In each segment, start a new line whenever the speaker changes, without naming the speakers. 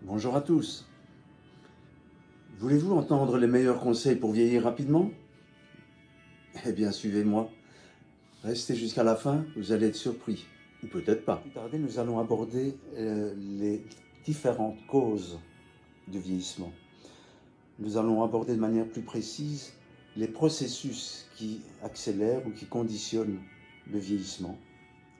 Bonjour à tous. Voulez-vous entendre les meilleurs conseils pour vieillir rapidement? Eh bien, suivez-moi. Restez jusqu'à la fin, vous allez être surpris. Ou peut-être pas. Plus tarder, nous allons aborder les différentes causes du vieillissement. Nous allons aborder de manière plus précise les processus qui accélèrent ou qui conditionnent le vieillissement.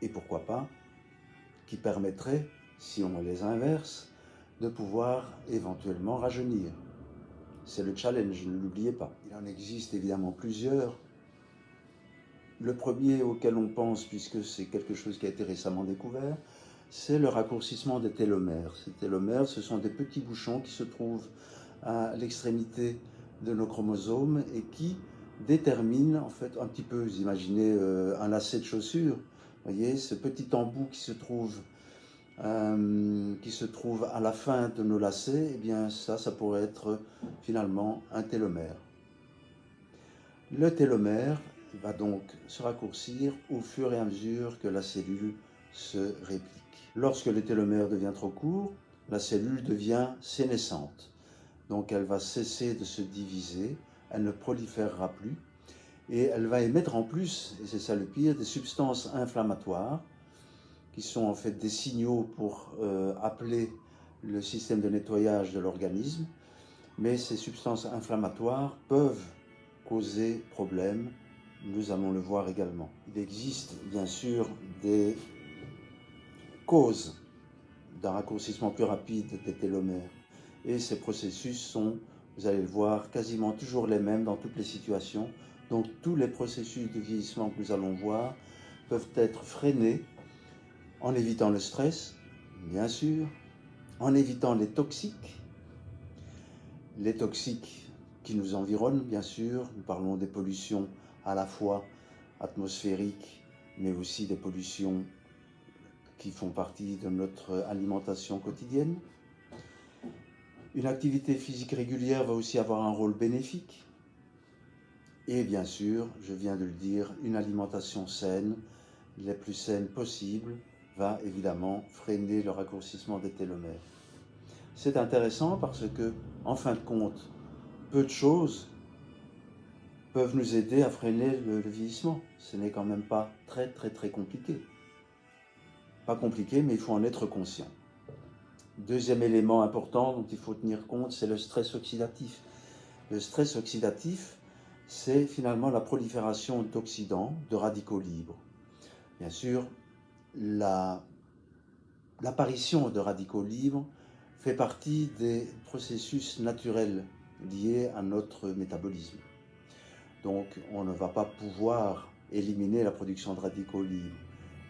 Et pourquoi pas, qui permettraient, si on les inverse, de pouvoir éventuellement rajeunir. C'est le challenge, ne l'oubliez pas. Il en existe évidemment plusieurs. Le premier auquel on pense, puisque c'est quelque chose qui a été récemment découvert, c'est le raccourcissement des télomères. Ces télomères, ce sont des petits bouchons qui se trouvent à l'extrémité de nos chromosomes et qui déterminent, en fait, un petit peu, vous imaginez un lacet de chaussure, vous voyez, ce petit embout qui se trouve à la fin de nos lacets, eh bien ça pourrait être finalement un télomère. Le télomère va donc se raccourcir au fur et à mesure que la cellule se réplique. Lorsque le télomère devient trop court, la cellule devient sénescente. Donc elle va cesser de se diviser, elle ne proliférera plus, et elle va émettre en plus, et c'est ça le pire, des substances inflammatoires qui sont en fait des signaux pour appeler le système de nettoyage de l'organisme, mais ces substances inflammatoires peuvent causer problème, nous allons le voir également. Il existe bien sûr des causes d'un raccourcissement plus rapide des télomères, et ces processus sont, vous allez le voir, quasiment toujours les mêmes dans toutes les situations. Donc tous les processus de vieillissement que nous allons voir peuvent être freinés en évitant le stress, bien sûr, en évitant les toxiques qui nous environnent, bien sûr. Nous parlons des pollutions à la fois atmosphériques, mais aussi des pollutions qui font partie de notre alimentation quotidienne. Une activité physique régulière va aussi avoir un rôle bénéfique. Et bien sûr, je viens de le dire, une alimentation saine, la plus saine possible, va évidemment freiner le raccourcissement des télomères. C'est intéressant parce que, en fin de compte, peu de choses peuvent nous aider à freiner le vieillissement. Ce n'est quand même pas très compliqué. Pas compliqué, mais il faut en être conscient. Deuxième élément important dont il faut tenir compte, c'est le stress oxydatif. Le stress oxydatif, c'est finalement la prolifération d'oxydants, de radicaux libres. Bien sûr, l'apparition de radicaux libres fait partie des processus naturels liés à notre métabolisme. Donc on ne va pas pouvoir éliminer la production de radicaux libres,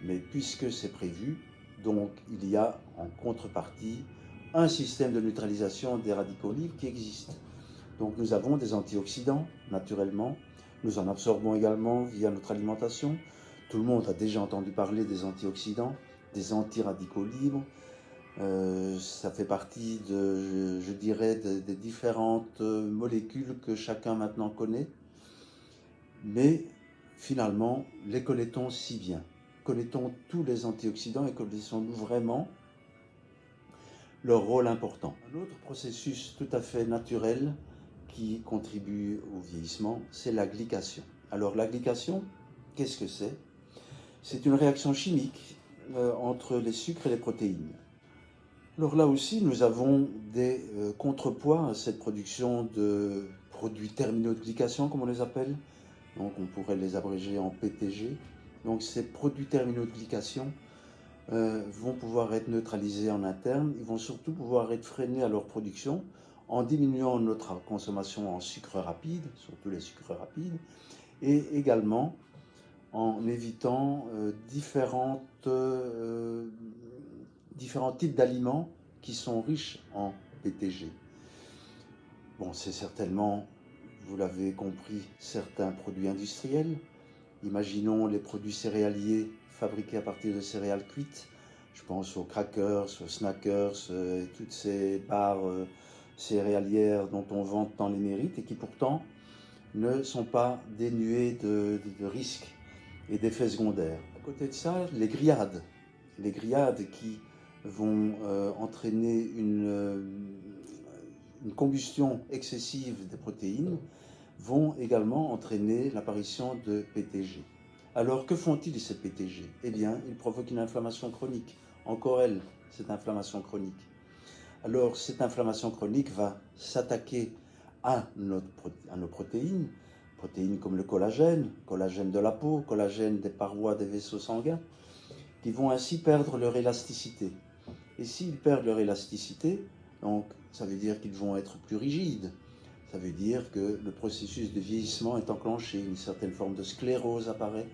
mais puisque c'est prévu, donc il y a en contrepartie un système de neutralisation des radicaux libres qui existe. Donc nous avons des antioxydants naturellement, nous en absorbons également via notre alimentation. Tout le monde a déjà entendu parler des antioxydants, des antiradicaux libres. Ça fait partie je dirais, des différentes molécules que chacun maintenant connaît. Mais finalement, les connaît-on si bien? Connaît-on tous les antioxydants et connaissons-nous vraiment leur rôle important? Un autre processus tout à fait naturel qui contribue au vieillissement, c'est la glycation. Alors la glycation, qu'est-ce que c'est? C'est une réaction chimique entre les sucres et les protéines. Alors là aussi, nous avons des contrepoids à cette production de produits terminaux de glycation, comme on les appelle. Donc on pourrait les abréger en PTG. Donc ces produits terminaux de glycation vont pouvoir être neutralisés en interne. Ils vont surtout pouvoir être freinés à leur production en diminuant notre consommation en sucre rapide, surtout les sucres rapides, et également en évitant différents types d'aliments qui sont riches en PTG. Bon, c'est certainement, vous l'avez compris, certains produits industriels. Imaginons les produits céréaliers fabriqués à partir de céréales cuites. Je pense aux crackers, aux snackers, toutes ces barres céréalières dont on vante tant les mérites et qui pourtant ne sont pas dénuées de risques et d'effets secondaires. À côté de ça, les grillades qui vont entraîner une combustion excessive des protéines, vont également entraîner l'apparition de PTG. Alors que font-ils ces PTG? Eh bien, ils provoquent une inflammation chronique. Encore elle, cette inflammation chronique. Alors, cette inflammation chronique va s'attaquer à nos protéines, protéines comme le collagène de la peau, collagène des parois des vaisseaux sanguins, qui vont ainsi perdre leur élasticité. Et s'ils perdent leur élasticité, donc ça veut dire qu'ils vont être plus rigides. Ça veut dire que le processus de vieillissement est enclenché, une certaine forme de sclérose apparaît.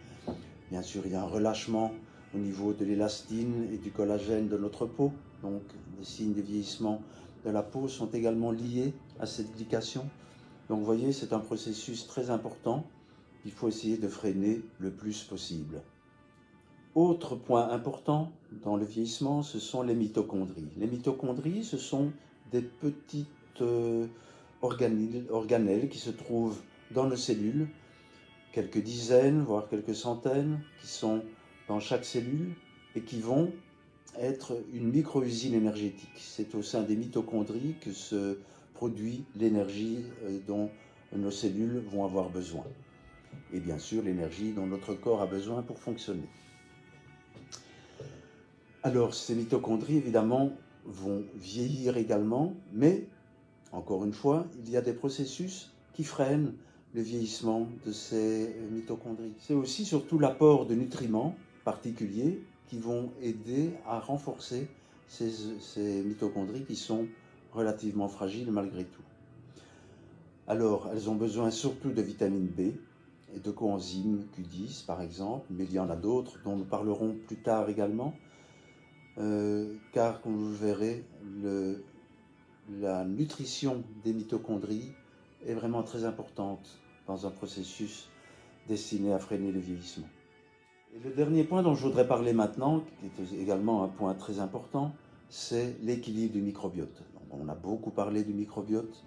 Bien sûr, il y a un relâchement au niveau de l'élastine et du collagène de notre peau. Donc, les signes de vieillissement de la peau sont également liés à cette glycation. Donc, vous voyez, c'est un processus très important qu'il faut essayer de freiner le plus possible. Autre point important dans le vieillissement, ce sont les mitochondries. Les mitochondries, ce sont des petites organelles qui se trouvent dans nos cellules, quelques dizaines, voire quelques centaines, qui sont dans chaque cellule et qui vont être une micro-usine énergétique. C'est au sein des mitochondries que se produit l'énergie dont nos cellules vont avoir besoin. Et bien sûr, l'énergie dont notre corps a besoin pour fonctionner. Alors, ces mitochondries, évidemment, vont vieillir également, mais, encore une fois, il y a des processus qui freinent le vieillissement de ces mitochondries. C'est aussi surtout l'apport de nutriments particuliers qui vont aider à renforcer ces mitochondries qui sont relativement fragiles malgré tout. Alors, elles ont besoin surtout de vitamine B et de coenzyme Q10 par exemple, mais il y en a d'autres dont nous parlerons plus tard également, car comme vous le verrez, la nutrition des mitochondries est vraiment très importante dans un processus destiné à freiner le vieillissement. Et le dernier point dont je voudrais parler maintenant, qui est également un point très important, c'est l'équilibre du microbiote. Donc, on a beaucoup parlé du microbiote,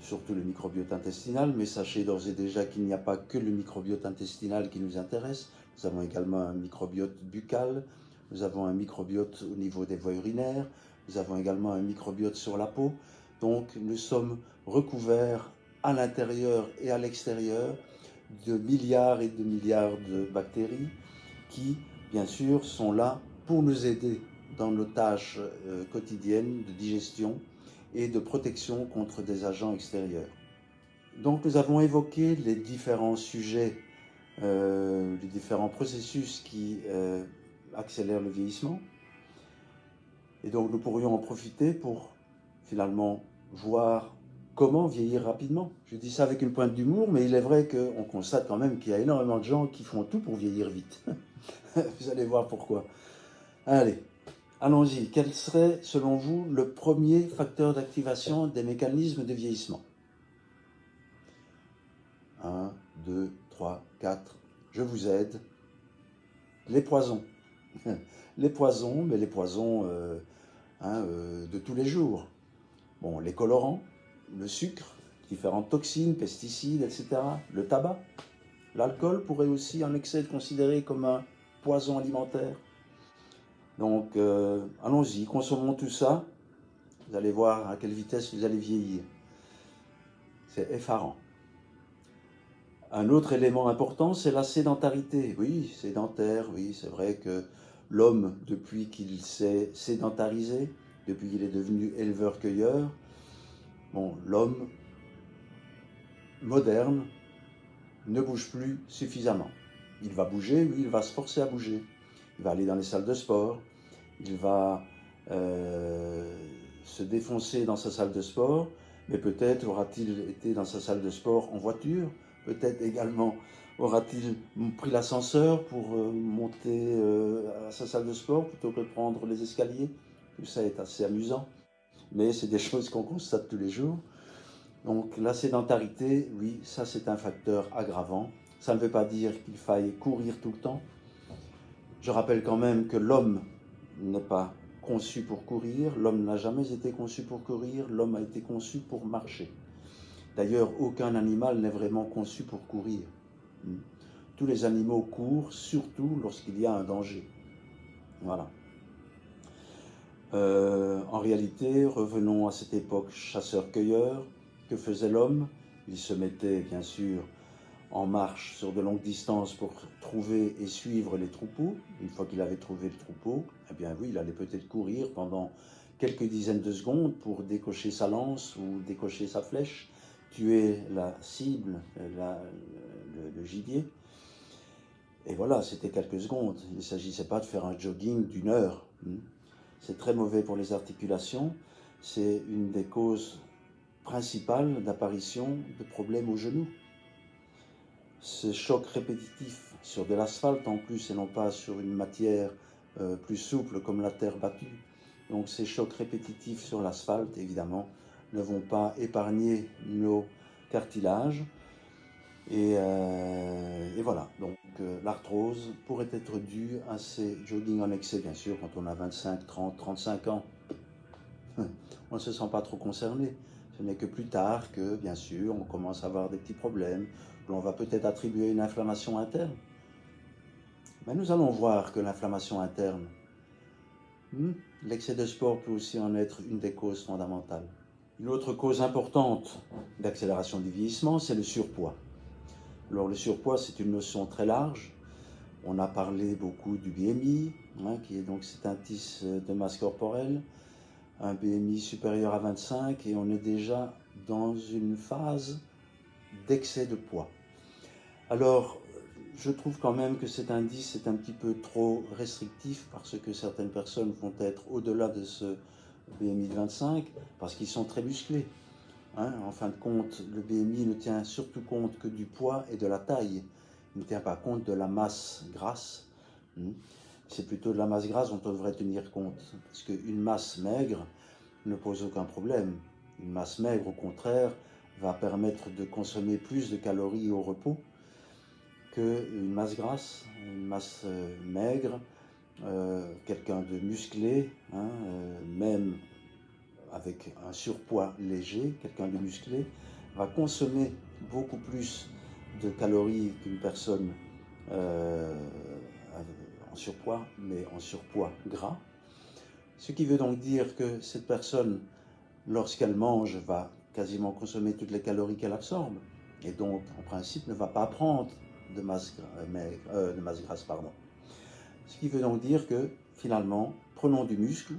surtout le microbiote intestinal, mais sachez d'ores et déjà qu'il n'y a pas que le microbiote intestinal qui nous intéresse. Nous avons également un microbiote buccal, nous avons un microbiote au niveau des voies urinaires, nous avons également un microbiote sur la peau. Donc nous sommes recouverts à l'intérieur et à l'extérieur de milliards et de milliards de bactéries qui, bien sûr, sont là pour nous aider dans nos tâches quotidiennes de digestion et de protection contre des agents extérieurs. Donc nous avons évoqué les différents sujets, les différents processus qui accélèrent le vieillissement. Et donc nous pourrions en profiter pour finalement voir comment vieillir rapidement. Je dis ça avec une pointe d'humour, mais il est vrai qu'on constate quand même qu'il y a énormément de gens qui font tout pour vieillir vite. Vous allez voir pourquoi. Allez, allons-y. Quel serait, selon vous, le premier facteur d'activation des mécanismes de vieillissement? 1, 2, 3, 4. Je vous aide. Les poisons. Les poisons, mais les poisons de tous les jours. Bon, les colorants, le sucre, différentes toxines, pesticides, etc. Le tabac. L'alcool pourrait aussi en excès être considéré comme un poison alimentaire. Donc, allons-y, consommons tout ça. Vous allez voir à quelle vitesse vous allez vieillir. C'est effarant. Un autre élément important, c'est la sédentarité. Oui, sédentaire, oui, c'est vrai que l'homme, depuis qu'il s'est sédentarisé, depuis qu'il est devenu éleveur-cueilleur, bon, l'homme moderne ne bouge plus suffisamment. Il va bouger, oui, il va se forcer à bouger. Il va aller dans les salles de sport, il va se défoncer dans sa salle de sport, mais peut-être aura-t-il été dans sa salle de sport en voiture, peut-être également aura-t-il pris l'ascenseur pour monter à sa salle de sport plutôt que de prendre les escaliers. Tout ça est assez amusant, mais c'est des choses qu'on constate tous les jours. Donc la sédentarité, oui, ça c'est un facteur aggravant. Ça ne veut pas dire qu'il faille courir tout le temps. Je rappelle quand même que l'homme n'est pas conçu pour courir, l'homme n'a jamais été conçu pour courir, l'homme a été conçu pour marcher. D'ailleurs, aucun animal n'est vraiment conçu pour courir. Tous les animaux courent, surtout lorsqu'il y a un danger. Voilà. En réalité, revenons à cette époque chasseur-cueilleur. Que faisait l'homme? Il se mettait bien sûr en marche sur de longues distances pour trouver et suivre les troupeaux. Une fois qu'il avait trouvé le troupeau, eh bien oui, il allait peut-être courir pendant quelques dizaines de secondes pour décocher sa lance ou décocher sa flèche, tuer la cible, le gibier. Et voilà, c'était quelques secondes. Il ne s'agissait pas de faire un jogging d'une heure. C'est très mauvais pour les articulations. C'est une des causes principales d'apparition de problèmes aux genoux. Ce choc répétitif sur de l'asphalte en plus et non pas sur une matière plus souple comme la terre battue. Donc ces chocs répétitifs sur l'asphalte, évidemment, ne vont pas épargner nos cartilages. Et voilà, donc l'arthrose pourrait être due à ces jogging en excès, bien sûr, quand on a 25, 30, 35 ans. On ne se sent pas trop concerné. Ce n'est que plus tard que, bien sûr, on commence à avoir des petits problèmes, que l'on va peut-être attribuer une inflammation interne. Mais nous allons voir que l'inflammation interne, l'excès de sport peut aussi en être une des causes fondamentales. Une autre cause importante d'accélération du vieillissement, c'est le surpoids. Alors le surpoids, c'est une notion très large. On a parlé beaucoup du BMI, qui est donc cet indice de masse corporelle, un BMI supérieur à 25 et on est déjà dans une phase d'excès de poids. Alors, je trouve quand même que cet indice est un petit peu trop restrictif parce que certaines personnes vont être au-delà de ce BMI de 25 parce qu'ils sont très musclés. En fin de compte, le BMI ne tient surtout compte que du poids et de la taille. Il ne tient pas compte de la masse grasse. C'est plutôt de la masse grasse dont on devrait tenir compte. Parce qu'une masse maigre ne pose aucun problème. Une masse maigre, au contraire, va permettre de consommer plus de calories au repos qu'une masse grasse. Une masse maigre, quelqu'un de musclé, même avec un surpoids léger, quelqu'un de musclé, va consommer beaucoup plus de calories qu'une personne en surpoids, mais en surpoids gras. Ce qui veut donc dire que cette personne, lorsqu'elle mange, va quasiment consommer toutes les calories qu'elle absorbe, et donc, en principe, ne va pas prendre de masse grasse. Ce qui veut donc dire que, finalement, prenons du muscle,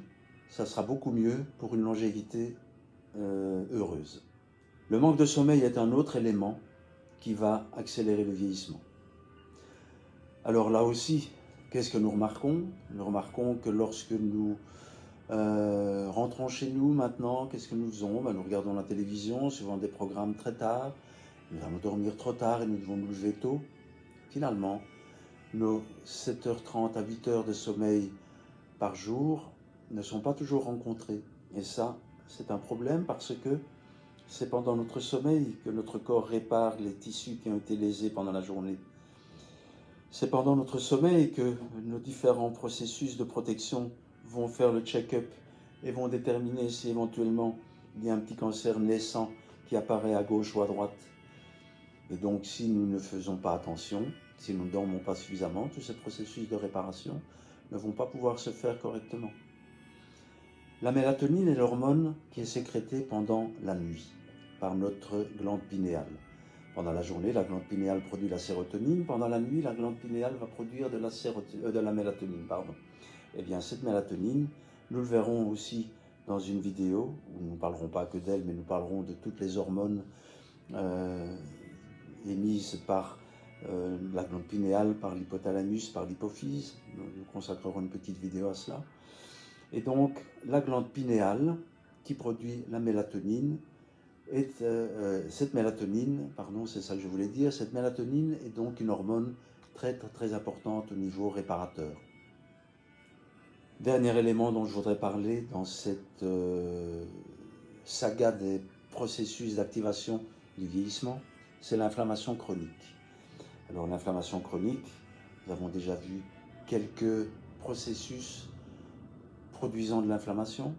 ça sera beaucoup mieux pour une longévité heureuse. Le manque de sommeil est un autre élément qui va accélérer le vieillissement. Alors là aussi, qu'est-ce que nous remarquons? Nous remarquons que lorsque nous rentrons chez nous maintenant, qu'est-ce que nous faisons? Nous regardons la télévision, souvent des programmes très tard, nous allons dormir trop tard et nous devons nous lever tôt. Finalement, nos 7h30 à 8h de sommeil par jour ne sont pas toujours rencontrés. Et ça, c'est un problème parce que c'est pendant notre sommeil que notre corps répare les tissus qui ont été lésés pendant la journée. C'est pendant notre sommeil que nos différents processus de protection vont faire le check-up et vont déterminer si éventuellement il y a un petit cancer naissant qui apparaît à gauche ou à droite. Et donc si nous ne faisons pas attention, si nous ne dormons pas suffisamment, tous ces processus de réparation ne vont pas pouvoir se faire correctement. La mélatonine est l'hormone qui est sécrétée pendant la nuit par notre glande pinéale. Pendant la journée, la glande pinéale produit la sérotonine. Pendant la nuit, la glande pinéale va produire de la mélatonine. Eh bien, cette mélatonine, nous le verrons aussi dans une vidéo où nous ne parlerons pas que d'elle, mais nous parlerons de toutes les hormones émises par la glande pinéale, par l'hypothalamus, par l'hypophyse. Nous consacrerons une petite vidéo à cela. Et donc, la glande pinéale qui produit la mélatonine, cette mélatonine est donc une hormone très, très importante au niveau réparateur. Dernier élément dont je voudrais parler dans cette saga des processus d'activation du vieillissement, c'est l'inflammation chronique. Alors l'inflammation chronique, nous avons déjà vu quelques processus produisant de l'inflammation.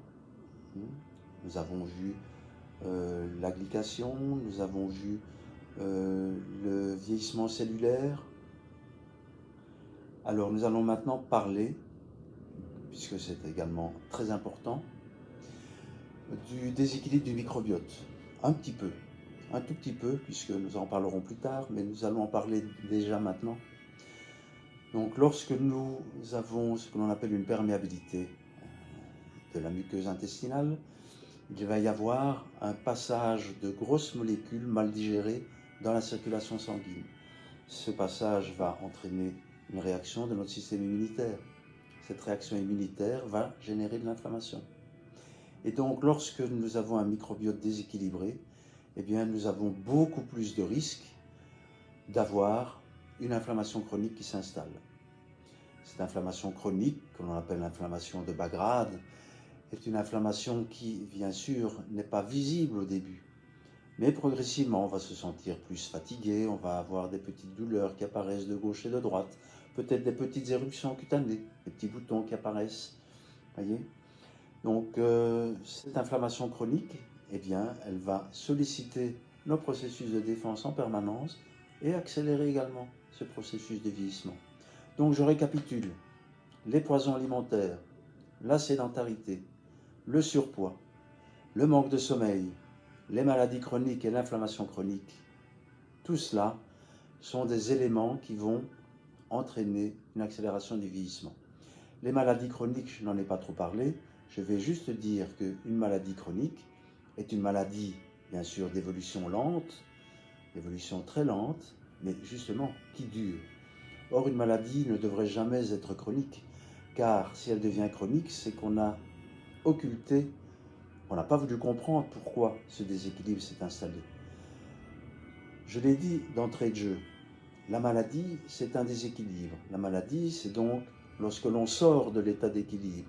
Nous avons vu la glycation, nous avons vu le vieillissement cellulaire. Alors nous allons maintenant parler puisque c'est également très important, du déséquilibre du microbiote, un petit peu, un tout petit peu, puisque nous en parlerons plus tard, mais nous allons en parler déjà maintenant. Donc lorsque nous avons ce que l'on appelle une perméabilité de la muqueuse intestinale, il va y avoir un passage de grosses molécules mal digérées dans la circulation sanguine. Ce passage va entraîner une réaction de notre système immunitaire. Cette réaction immunitaire va générer de l'inflammation. Et donc, lorsque nous avons un microbiote déséquilibré, eh bien, nous avons beaucoup plus de risques d'avoir une inflammation chronique qui s'installe. Cette inflammation chronique, que l'on appelle l'inflammation de bas grade, est une inflammation qui, bien sûr, n'est pas visible au début. Mais progressivement, on va se sentir plus fatigué, on va avoir des petites douleurs qui apparaissent de gauche et de droite, peut-être des petites éruptions cutanées, des petits boutons qui apparaissent, voyez. Donc, cette inflammation chronique, eh bien, elle va solliciter nos processus de défense en permanence et accélérer également ce processus de vieillissement. Donc, je récapitule. Les poisons alimentaires, la sédentarité, le surpoids, le manque de sommeil, les maladies chroniques et l'inflammation chronique, tout cela sont des éléments qui vont entraîner une accélération du vieillissement. Les maladies chroniques, je n'en ai pas trop parlé, je vais juste dire qu'une maladie chronique est une maladie, bien sûr, d'évolution lente, d'évolution très lente, mais justement qui dure. Or, une maladie ne devrait jamais être chronique, car si elle devient chronique, c'est qu'on a occulté, on n'a pas voulu comprendre pourquoi ce déséquilibre s'est installé. Je l'ai dit d'entrée de jeu, la maladie, c'est un déséquilibre. La maladie, c'est donc lorsque l'on sort de l'état d'équilibre.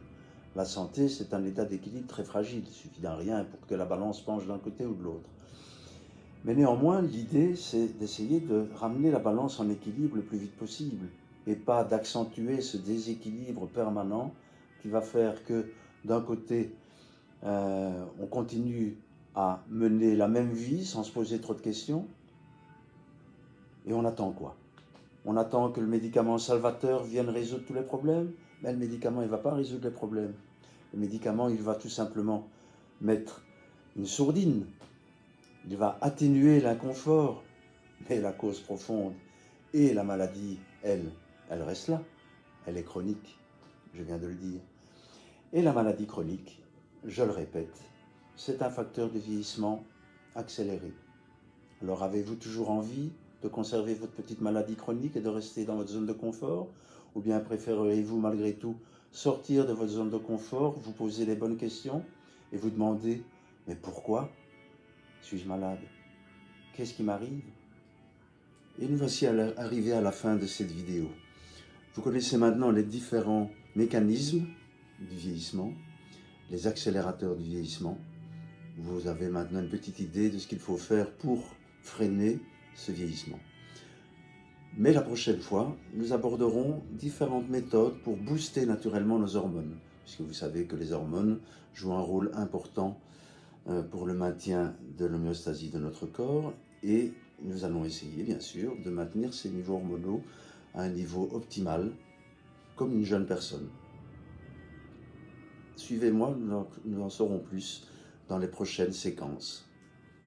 La santé, c'est un état d'équilibre très fragile. Il suffit d'un rien pour que la balance penche d'un côté ou de l'autre. Mais néanmoins, l'idée, c'est d'essayer de ramener la balance en équilibre le plus vite possible et pas d'accentuer ce déséquilibre permanent qui va faire que, d'un côté, on continue à mener la même vie sans se poser trop de questions. Et on attend quoi? On attend que le médicament salvateur vienne résoudre tous les problèmes, mais le médicament, il ne va pas résoudre les problèmes. Le médicament, il va tout simplement mettre une sourdine. Il va atténuer l'inconfort, mais la cause profonde et la maladie, elle reste là. Elle est chronique, je viens de le dire. Et la maladie chronique, je le répète, c'est un facteur de vieillissement accéléré. Alors avez-vous toujours envie de conserver votre petite maladie chronique et de rester dans votre zone de confort? Ou bien préféreriez-vous malgré tout sortir de votre zone de confort, vous poser les bonnes questions et vous demander « Mais pourquoi suis-je malade? Qu'est-ce qui m'arrive ?» Et nous voici arrivés à la fin de cette vidéo. Vous connaissez maintenant les différents mécanismes du vieillissement, les accélérateurs du vieillissement. Vous avez maintenant une petite idée de ce qu'il faut faire pour freiner ce vieillissement. Mais la prochaine fois, nous aborderons différentes méthodes pour booster naturellement nos hormones, puisque vous savez que les hormones jouent un rôle important pour le maintien de l'homéostasie de notre corps, et nous allons essayer bien sûr de maintenir ces niveaux hormonaux à un niveau optimal, comme une jeune personne. Suivez-moi, nous en saurons plus dans les prochaines séquences.